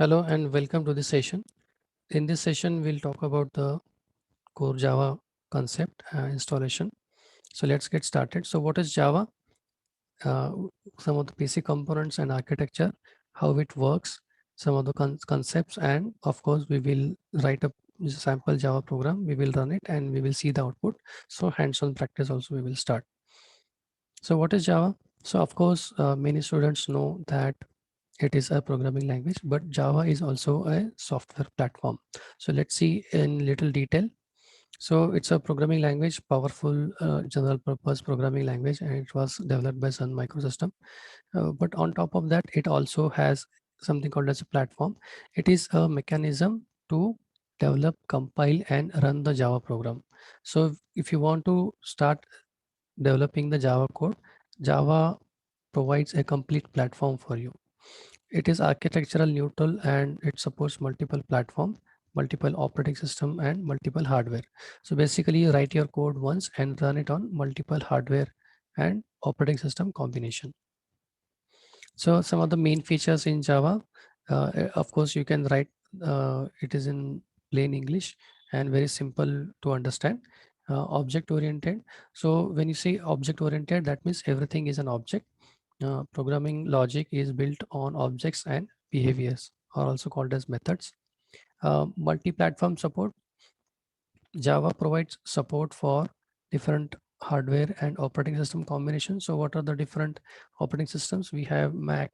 Hello and welcome to this session. In this session, we'll talk about the core Java concept installation. So let's get started. So what is Java? Uh, some of the basic components and architecture, how it works, some of the concepts, and of course, we will write a sample Java program. We will run it and we will see the output. So hands-on practice also we will start. So what is Java? So of course, many students know that it is a programming language, but Java is also a software platform. So let's see in little detail. So it's a programming language, powerful general purpose programming language, and it was developed by Sun Microsystem. But on top of that, it also has something called as a platform. It is a mechanism to develop, compile, and run the Java program. So if you want to start developing the Java code, Java provides a complete platform for you. It is architectural neutral and it supports multiple platform, multiple operating system and multiple hardware. So basically you write your code once and run it on multiple hardware and operating system combination. So some of the main features in Java, of course you can write, it is in plain English and very simple to understand. Object oriented. So when you say object oriented, that means everything is an object. Programming logic is built on objects and behaviors, are also called as methods. Multi-platform support. Java provides support for different hardware and operating system combinations. So what are the different operating systems? We have Mac,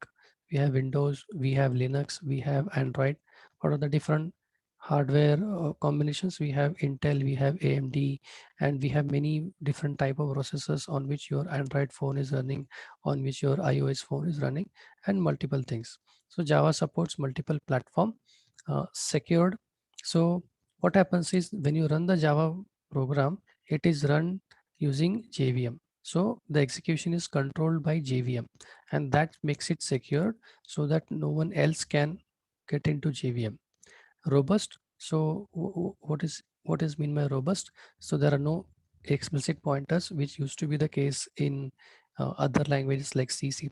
we have Windows, we have Linux, we have Android. What are the different hardware combinations? We have Intel, we have AMD, and we have many different type of processors on which your Android phone is running, on which your iOS phone is running, and multiple things. So Java supports multiple platform, secured. So what happens is when you run the Java program, it is run using JVM. So the execution is controlled by JVM, and that makes it secure so that no one else can get into JVM. Robust. So what is mean by robust? So there are no explicit pointers, which used to be the case in other languages like C, C++.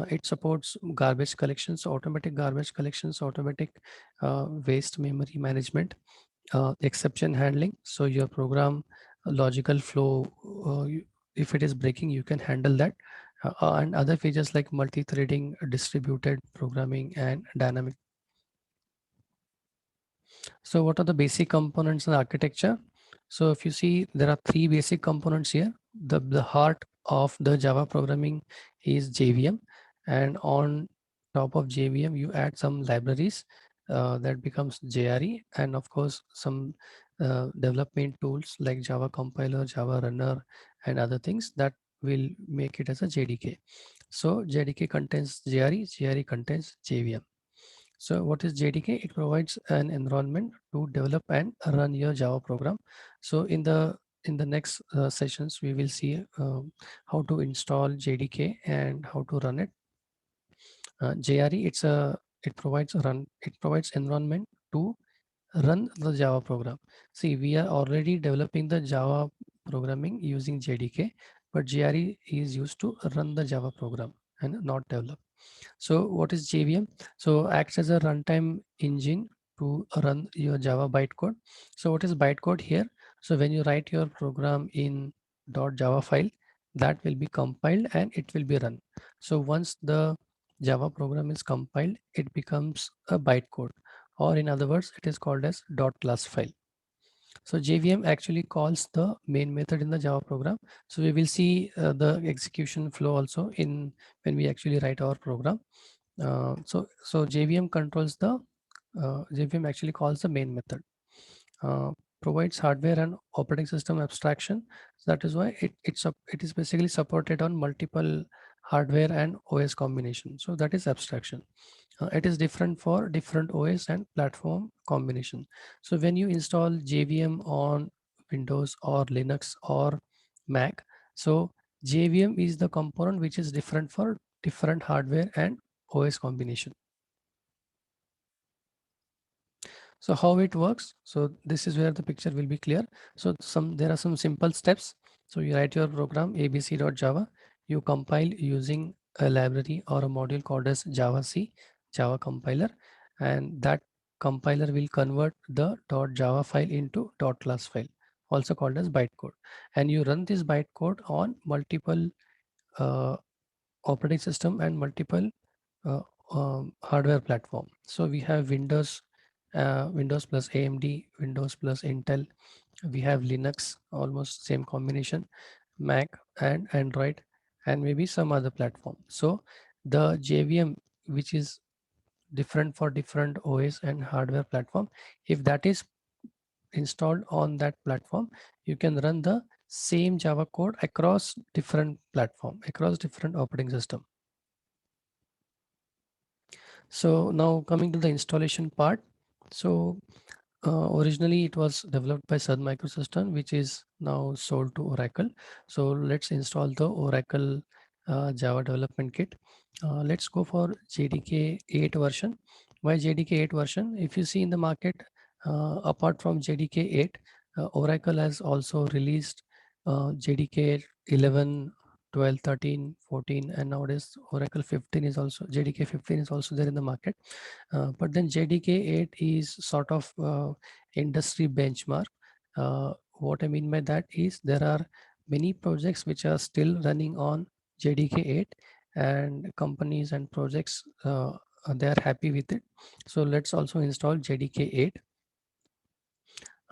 It supports garbage collections, automatic garbage collections, automatic waste memory management, exception handling. So your program logical flow, if it is breaking, you can handle that. And other features like multi-threading, distributed programming, and dynamic. So what are the basic components in the architecture? So if you see, there are three basic components here. The heart of the Java programming is JVM, and on top of JVM, you add some libraries that becomes JRE, and of course some development tools like Java compiler, Java runner, and other things that will make it as a JDK. So JDK contains JRE, JRE contains JVM. So what is JDK? It provides an environment to develop and run your Java program. So in the next sessions, we will see how to install JDK and how to run it. JRE, it provides environment to run the Java program. See, we are already developing the Java programming using JDK, but JRE is used to run the Java program and not develop. So what is JVM? So acts as a runtime engine to run your Java bytecode. So what is bytecode here? So when you write your program in .java file, that will be compiled and it will be run. So once the Java program is compiled, it becomes a bytecode, or in other words, it is called as .class file. So JVM actually calls the main method in the Java program. So we will see the execution flow also in when we actually write our program. So JVM controls the JVM actually calls the main method. Uh, Provides hardware and operating system abstraction. So that is why it is basically supported on multiple hardware and OS combination. So that is abstraction. It is different for different OS and platform combination. So when you install JVM on Windows or Linux or Mac, so JVM is the component which is different for different hardware and OS combination. So how it works? So this is where the picture will be clear. So there are some simple steps. So you write your program abc.java. You compile using a library or a module called as Java C, Java compiler. and that compiler will convert the .java file into .class file, also called as bytecode. And you run this bytecode on multiple uh, operating system and multiple uh, hardware platform. So we have Windows, Windows plus AMD, Windows plus Intel. We have Linux, almost same combination, Mac and Android, and maybe some other platform. So the JVM, which is different for different OS and hardware platform, if that is installed on that platform, you can run the same Java code across different platform, across different operating system. So now coming to the installation part. So originally it was developed by Sun Microsystem, which is now sold to Oracle. So let's install the Oracle Java development kit. Let's go for JDK 8 version. Why JDK 8 version? If you see in the market, apart from JDK 8, Oracle has also released JDK 11, 12, 13, 14, and nowadays Oracle 15 is also, JDK 15 is also there in the market. But then JDK 8 is sort of industry benchmark. What I mean by that is there are many projects which are still running on JDK 8, and companies and projects, they are happy with it. So let's also install JDK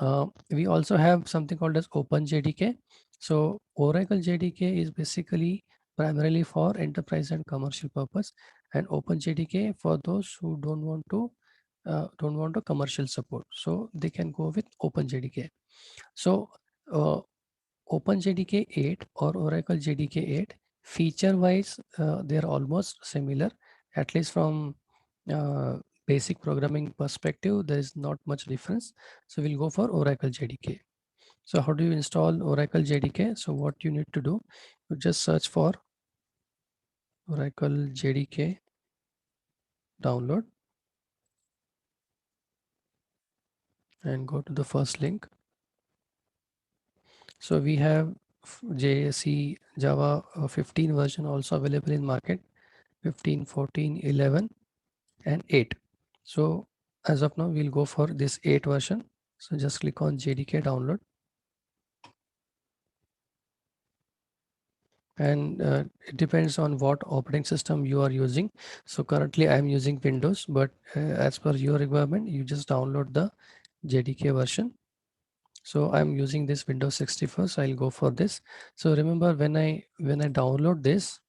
8. We also have something called as OpenJDK. So Oracle JDK is basically primarily for enterprise and commercial purpose, and OpenJDK for those who don't want a commercial support. So they can go with OpenJDK. So uh, OpenJDK 8 or Oracle JDK 8, feature wise, they're almost similar, at least from uh, basic programming perspective, there is not much difference. So we'll go for Oracle JDK. So how do you install Oracle JDK? So what you need to do, you just search for Oracle JDK download and go to the first link. So we have JSE Java 15 version also available in market, 15, 14, 11 and 8. So as of now, we'll go for this 8 version. So just click on JDK download. And it depends on what operating system you are using. So currently I'm using Windows, but as per your requirement, you just download the JDK version. So I'm using this Windows 64, so I'll go for this. So remember, when I download this,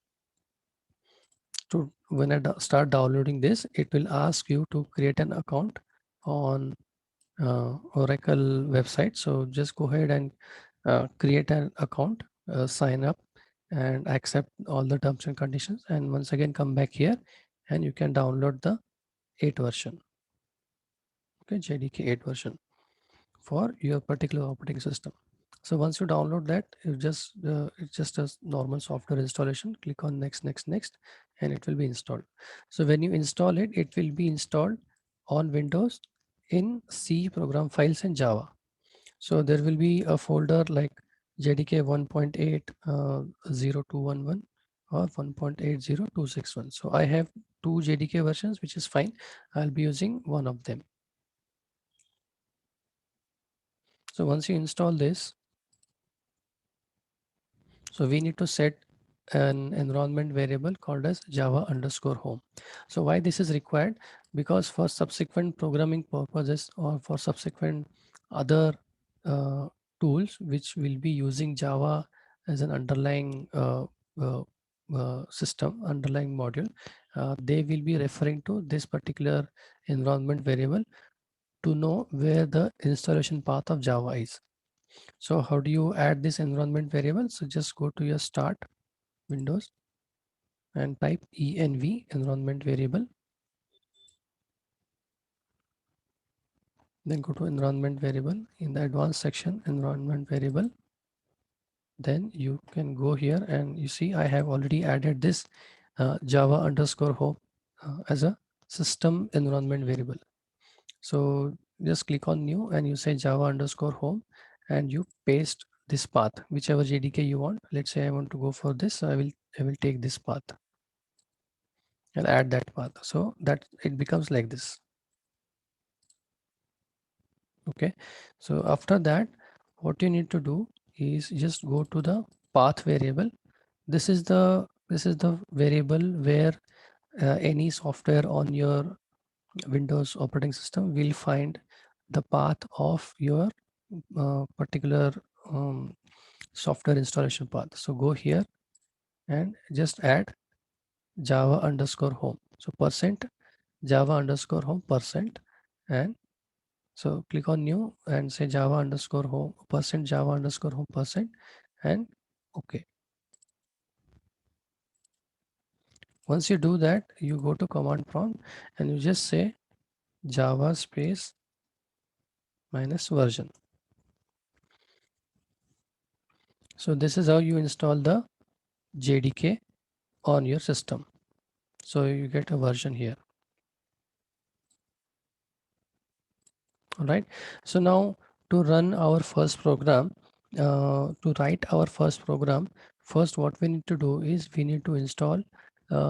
to when I start downloading this, it will ask you to create an account on Oracle website. So just go ahead and create an account, sign up and accept all the terms and conditions, and once again come back here and you can download the 8 version. Okay, JDK 8 version for your particular operating system. So once you download that, you just it's just a normal software installation. Click on next, next, next, and it will be installed. So when you install it, it will be installed on Windows in C program files and Java. So there will be a folder like JDK 1.8 0211 or 1.80261. So I have two JDK versions, which is fine. I'll be using one of them. So once you install this, so we need to set an environment variable called as Java underscore home. So why this is required? Because for subsequent programming purposes or for subsequent other uh, tools which will be using Java as an underlying uh, system, underlying module, they will be referring to this particular environment variable to know where the installation path of Java is. So how do you add this environment variable? So just go to your start Windows and type env environment variable. Then go to environment variable. In the advanced section, environment variable. Then you can go here and you see I have already added this Java underscore home as a system environment variable. So just click on new and you say Java underscore home and you paste this path, whichever JDK you want. Let's say I want to go for this. So I will take this path and add that path. So that it becomes like this. Okay, so after that, what you need to do is just go to the path variable. This is the variable where any software on your Windows operating system will find the path of your particular software installation path. So go here and just add java underscore home. So percent java underscore home percent, and so click on new and say java underscore home percent java underscore home percent, and okay. Once you do that, you go to command prompt and you just say java space minus version. So this is how you install the JDK on your system. So you get a version here. All right. So now to run our first program, to write our first program, first what we need to do is we need to install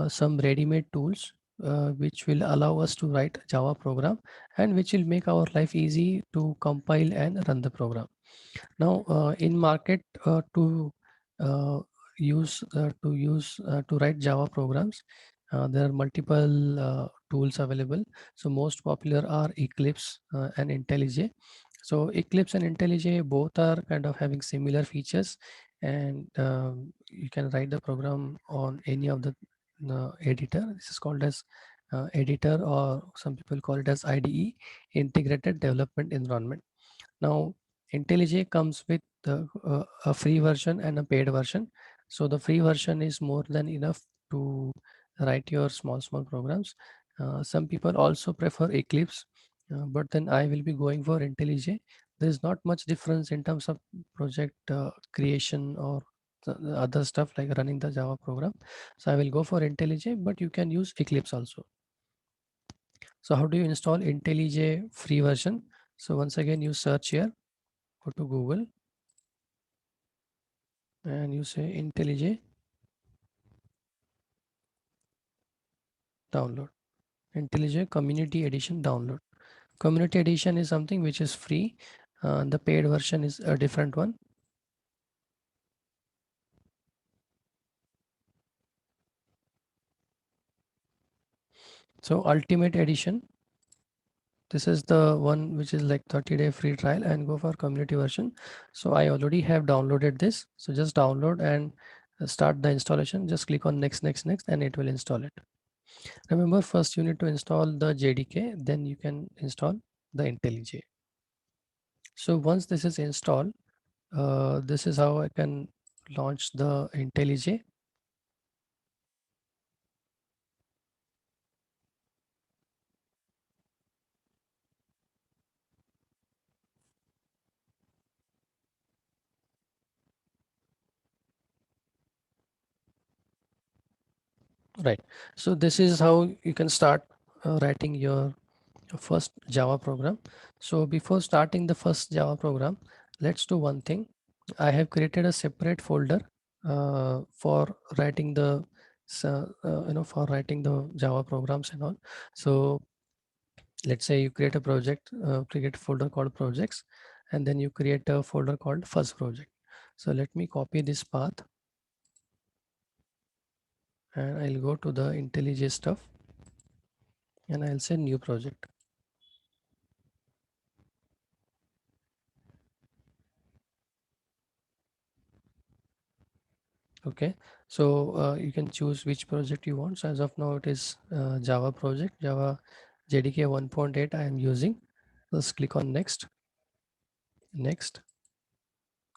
some ready-made tools which will allow us to write Java program, and which will make our life easy to compile and run the program. Now, in market uh, to write Java programs, there are multiple tools available. So most popular are Eclipse and IntelliJ. So Eclipse and IntelliJ both are kind of having similar features, and you can write the program on any of the editor. This is called as editor, or some people call it as IDE, Integrated Development Environment. Now, IntelliJ comes with a free version and a paid version. So the free version is more than enough to write your small programs. Some people also prefer Eclipse, but then I will be going for IntelliJ. There is not much difference in terms of project creation or the other stuff like running the Java program. So I will go for IntelliJ, but you can use Eclipse also. So how do you install IntelliJ free version? So once again, you search here, go to Google and you say IntelliJ download. IntelliJ Community Edition download. Community Edition is something which is free. The paid version is a different one. So Ultimate Edition, this is the one which is like 30-day free trial, and go for community version. So I already have downloaded this. So just download and start the installation. Just click on next, next, next, and it will install it. Remember, first you need to install the JDK, then you can install the IntelliJ. So once this is installed, this is how I can launch the IntelliJ. Right. So this is how you can start writing your first Java program. So before starting the first Java program, let's do one thing. I have created a separate folder for writing the for writing the Java programs and all. So let's say you create a project, create a folder called projects, and then you create a folder called first project. So let me copy this path and I'll go to the IntelliJ stuff and I'll say new project. Okay, so you can choose which project you want. So as of now, it is Java project, Java JDK 1.8 I am using. Just click on next, next,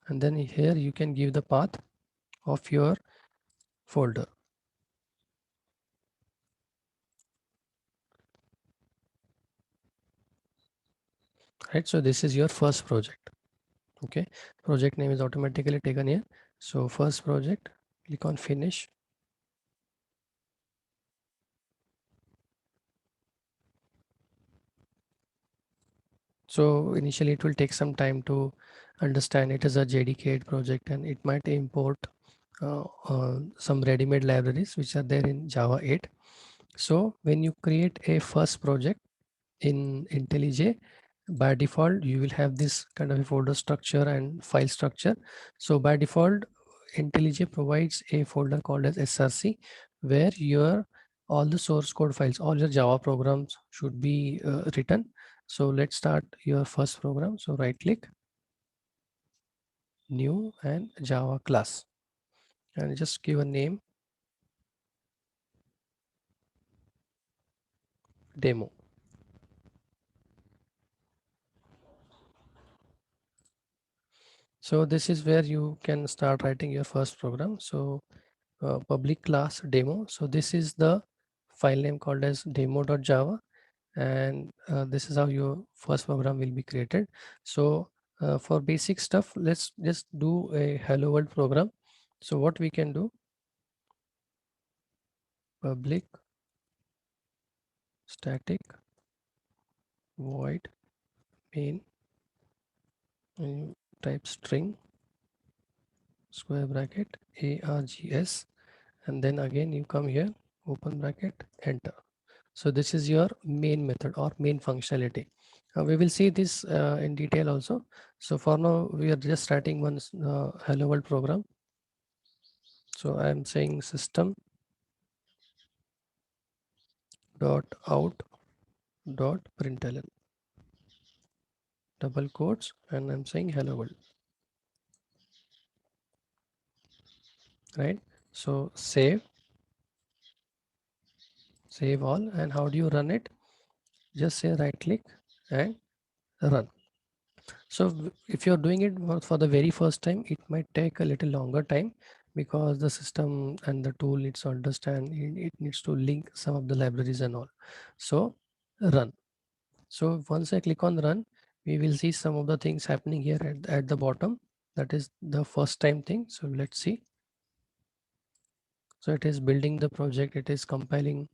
and then here you can give the path of your folder. Right, so this is your first project. Okay, project name is automatically taken here. So first project, click on finish. So initially it will take some time to understand it is a JDK project, and it might import some ready-made libraries which are there in Java 8. So when you create a first project in IntelliJ, by default you will have this kind of a folder structure and file structure. So by default IntelliJ provides a folder called as src, where your all the source code files, all your Java programs should be written. So let's start your first program. So right click, new, and Java class, and just give a name, demo. So this is where you can start writing your first program. So public class demo. So this is the file name called as demo.java, and this is how your first program will be created. So for basic stuff, let's just do a hello world program. So what we can do, public static void main, and you type string square bracket args, and then again you come here, open bracket, enter. So this is your main method or main functionality. We will see this in detail also. So for now we are just starting one hello world program. So I am saying system dot out dot println, double quotes, and I'm saying hello world, right? So save all, and how do you run it? Just say right click and run. So if you're doing it for the very first time, it might take a little longer time, because the system and the tool needs to understand, it needs to link some of the libraries and all. So run. So once I click on run, we will see some of the things happening here at the bottom. That is the first time thing. So let's see. So it is building the project, it is compiling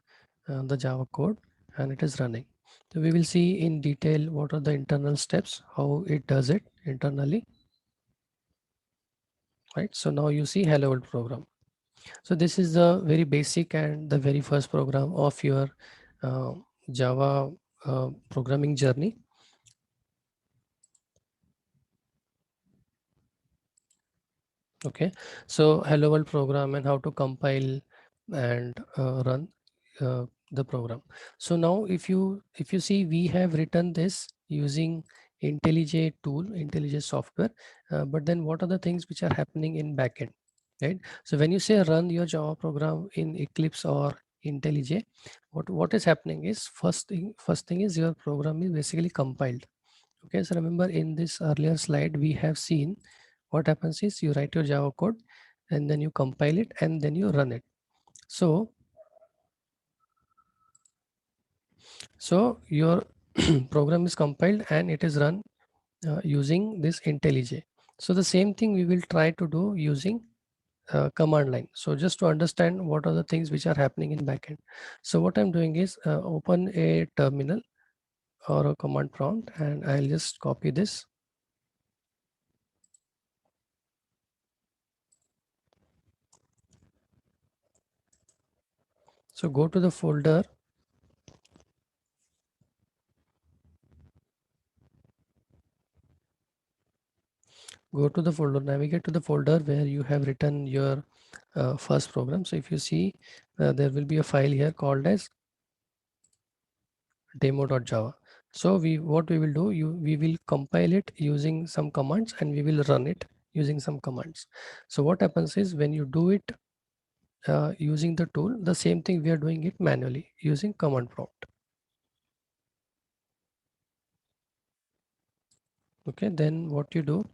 the Java code, and it is running. So we will see in detail what are the internal steps, how it does it internally. Right, so now you see hello world program. So this is the very basic and the very first program of your uh, Java programming journey. Okay, so hello world program and how to compile and run the program. So now if you see, we have written this using IntelliJ tool, IntelliJ software, but then what are the things which are happening in backend, right? So when you say run your Java program in Eclipse or IntelliJ, what is happening is, first thing is your program is basically compiled. Okay, so remember in this earlier slide we have seen what happens is you write your Java code and then you compile it and then you run it. So your program is compiled and it is run using this IntelliJ. So the same thing we will try to do using command line. So just to understand what are the things which are happening in backend. So what I'm doing is open a terminal or a command prompt, and I'll just copy this. So go to the folder, navigate to the folder where you have written your first program. So if you see, there will be a file here called as demo.java. So what we will do, we will compile it using some commands and we will run it using some commands. So what happens is when you do it using the tool, the same thing we are doing it manually using command prompt. Okay, then what you do,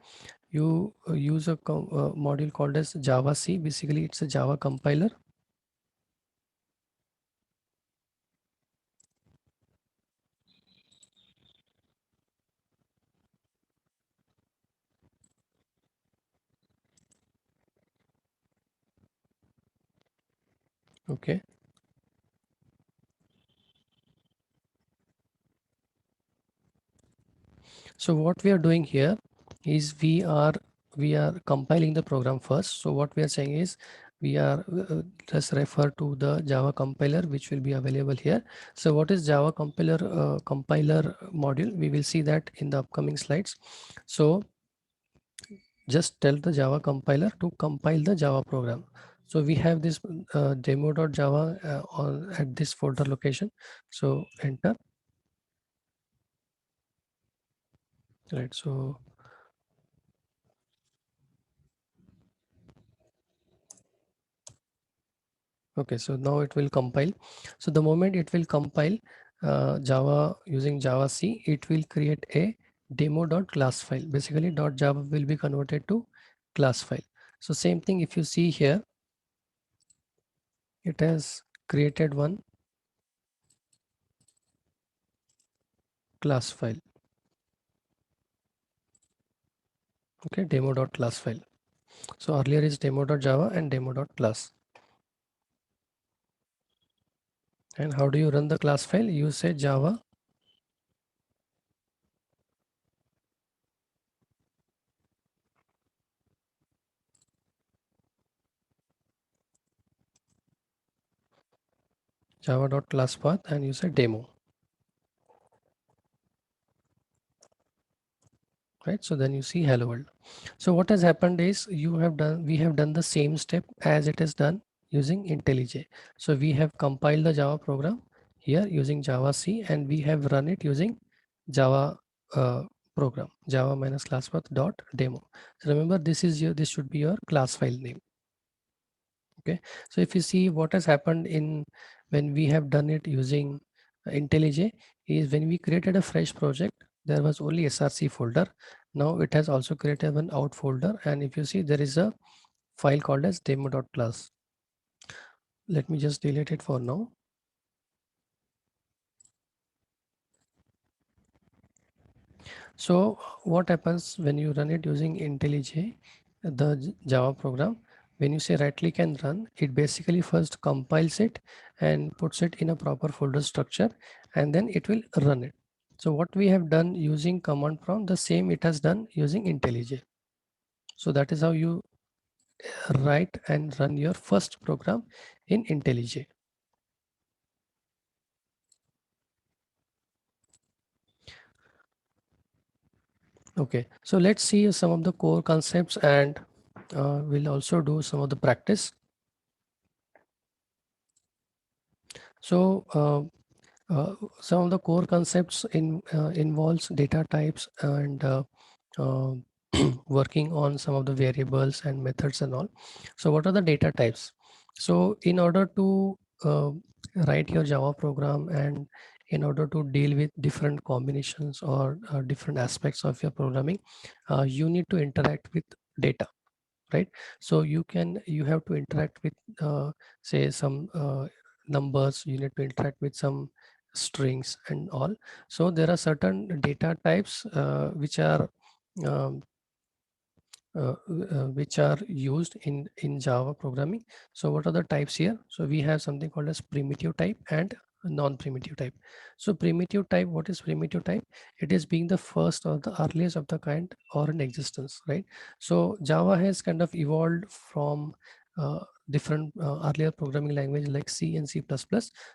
you use a module called as Java C. Basically it's a Java compiler. Okay, so what we are doing here is we are compiling the program first. So what we are saying is we are just refer to the Java compiler which will be available here. So what is Java compiler module? We will see that in the upcoming slides. So just tell the Java compiler to compile the Java program. So we have this demo.java on at this folder location. So enter. Right. So okay. So now it will compile. So the moment it will compile Java using Java C, it will create a demo.class file. Basically, .java will be converted to class file. So same thing. If you see here, it has created one class file. Okay, demo.class file. So earlier is demo.java and demo.class. And how do you run the class file? You say Java java.class path and you say demo. Right. So then you see hello world. So what has happened is we have done the same step as it is done using IntelliJ. So we have compiled the Java program here using Java C and we have run it using Java program Java minus class path dot demo. So remember this should be your class file name. Okay. So if you see what has happened in when we have done it using IntelliJ is when we created a fresh project, there was only src folder. Now it has also created one out folder. And if you see there is a file called as demo.class. Let me just delete it for now. So what happens when you run it using IntelliJ, the Java program, when you say right click and run, it basically first compiles it and puts it in a proper folder structure and then it will run it. So what we have done using command prompt, the same it has done using IntelliJ. So that is how you write and run your first program in IntelliJ. Okay, so let's see some of the core concepts and we'll also do some of the practice. So some of the core concepts involves data types and uh, working on some of the variables and methods and all. So what are the data types? So in order to write your Java program and in order to deal with different combinations or different aspects of your programming, you need to interact with data, right? So you have to interact with say some numbers, you need to interact with some strings and all. So there are certain data types um, which are used in Java programming. So what are the types here? So we have something called as primitive type and non-primitive type. So primitive type, what is primitive type? It is being the first or the earliest of the kind or in existence, right? So Java has kind of evolved from different earlier programming language like C and C++.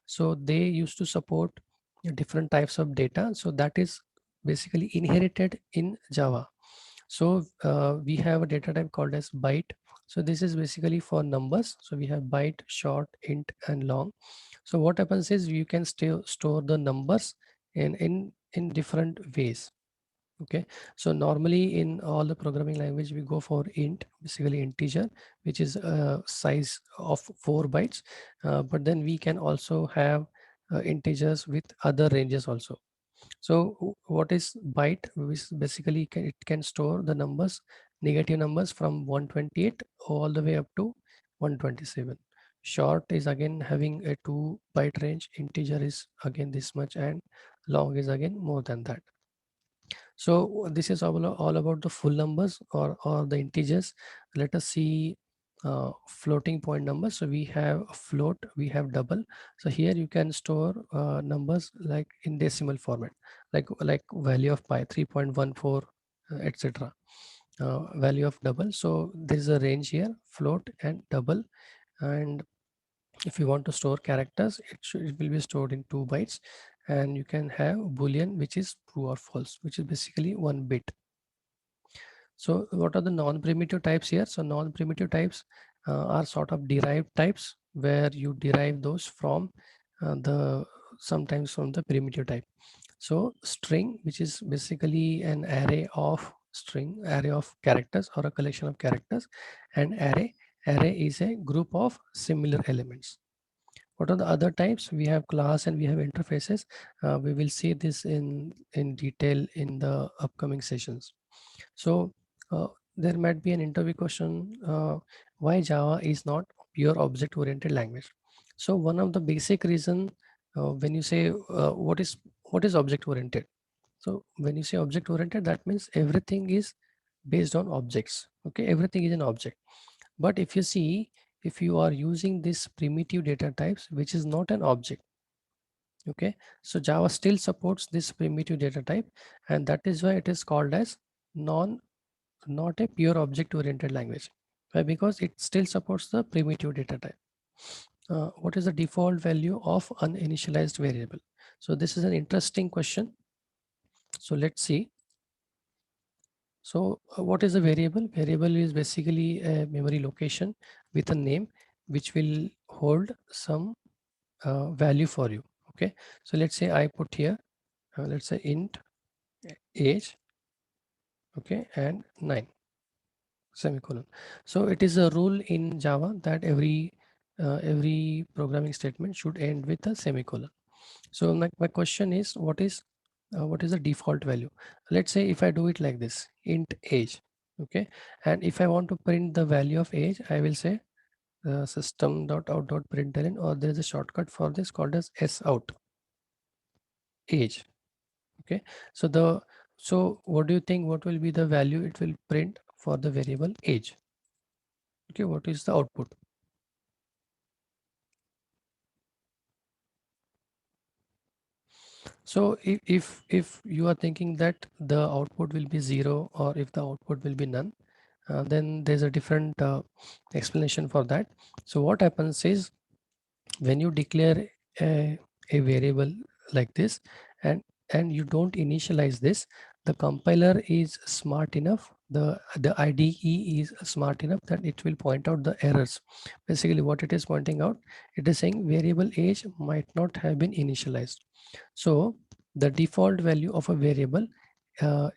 So they used to support different types of data. So that is basically inherited in Java. So we have a data type called as byte. So this is basically for numbers. So we have byte, short, int, and long. So what happens is you can still store the numbers in different ways. Okay, so normally in all the programming language we go for int, basically integer, which is a size of 4 bytes. But then we can also have integers with other ranges also. So what is byte? Which basically it can store the numbers, negative numbers from 128 all the way up to 127. Short is again having a 2 byte range. Integer is again this much, and long is again more than that. So this is all about the full numbers or the integers. Let us see floating point numbers. So we have a float, we have double. So here you can store numbers like in decimal format, like value of pi 3.14, etc. value of double. So there is a range here, float and double. And if you want to store characters, it will be stored in 2 bytes. And you can have boolean, which is true or false, which is basically 1 bit. So what are the non-primitive types here? So non-primitive types are sort of derived types, where you derive those from the sometimes from the primitive type. So string, which is basically an array of characters or a collection of characters, and array is a group of similar elements. What are the other types? We have class and we have interfaces. We will see this in detail in the upcoming sessions. So there might be an interview question, why Java is not pure object oriented language. So one of the basic reason, when you say what is object oriented, so when you say object oriented, that means everything is based on objects. Okay, everything is an object. But if you see, if you are using this primitive data types, which is not an object, okay, so Java still supports this primitive data type, and that is why it is called as non not a pure object oriented language. Why? Because it still supports the primitive data type. What is the default value of uninitialized variable? So this is an interesting question. So let's see. So what is a variable? Variable is basically a memory location with a name which will hold some value for you. Okay. So let's say I put here, let's say int age, okay, and 9 semicolon. So it is a rule in Java that every programming statement should end with a semicolon. So my question is, what is the default value? Let's say if I do it like this, int age, okay, and if I want to print the value of age, I will say system.out.println, or there is a shortcut for this called as sout age. Okay, so what do you think? What will be the value it will print for the variable age? Okay, what is the output? So if you are thinking that the output will be 0, or if the output will be none, then there's a different explanation for that. So what happens is, when you declare a variable like this, and you don't initialize this, the compiler is smart enough, the IDE is smart enough that it will point out the errors. Basically what it is pointing out, it is saying variable age might not have been initialized. So the default value of a variable,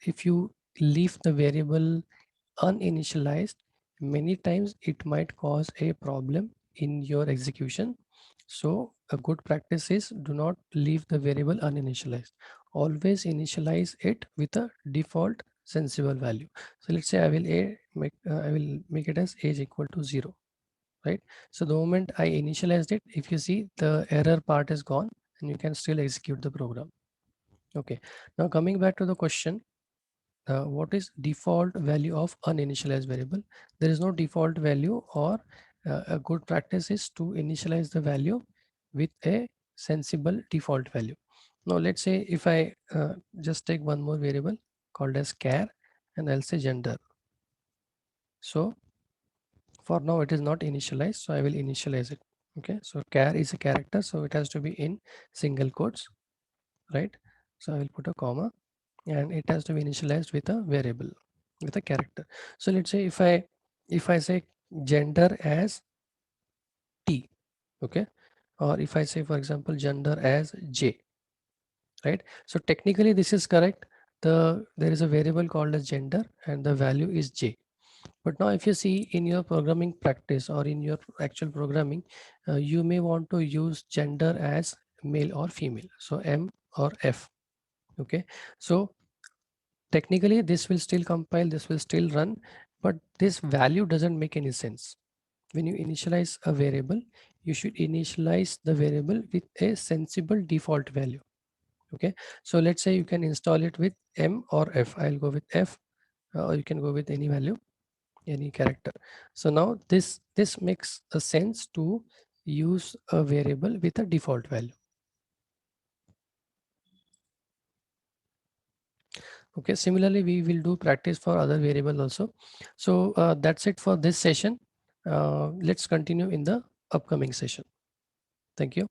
if you leave the variable uninitialized, many times it might cause a problem in your execution. So a good practice is, do not leave the variable uninitialized. Always initialize it with a default sensible value. So let's say I will make it as age equal to 0, right? So the moment I initialized it, if you see, the error part is gone and you can still execute the program. Okay, now coming back to the question, what is default value of uninitialized variable? There is no default value, or a good practice is to initialize the value with a sensible default value. Now let's say if I just take one more variable called as char, and I'll say gender. So for now it is not initialized, so I will initialize it. Okay, so char is a character, so it has to be in single quotes, right? So I will put a comma, and it has to be initialized with a variable, with a character. So let's say if I say gender as T, okay, or if I say, for example, gender as J, right? So technically this is correct. There is a variable called as gender and the value is J. But now if you see in your programming practice or in your actual programming, you may want to use gender as male or female, so M or F. Okay, so technically this will still compile, this will still run, but this value doesn't make any sense. When you initialize a variable, you should initialize the variable with a sensible default value. Okay, so let's say you can install it with M or F. I'll go with F, or you can go with any value, any character. So now this makes a sense to use a variable with a default value. Okay, similarly, we will do practice for other variable also. So that's it for this session. Let's continue in the upcoming session. Thank you.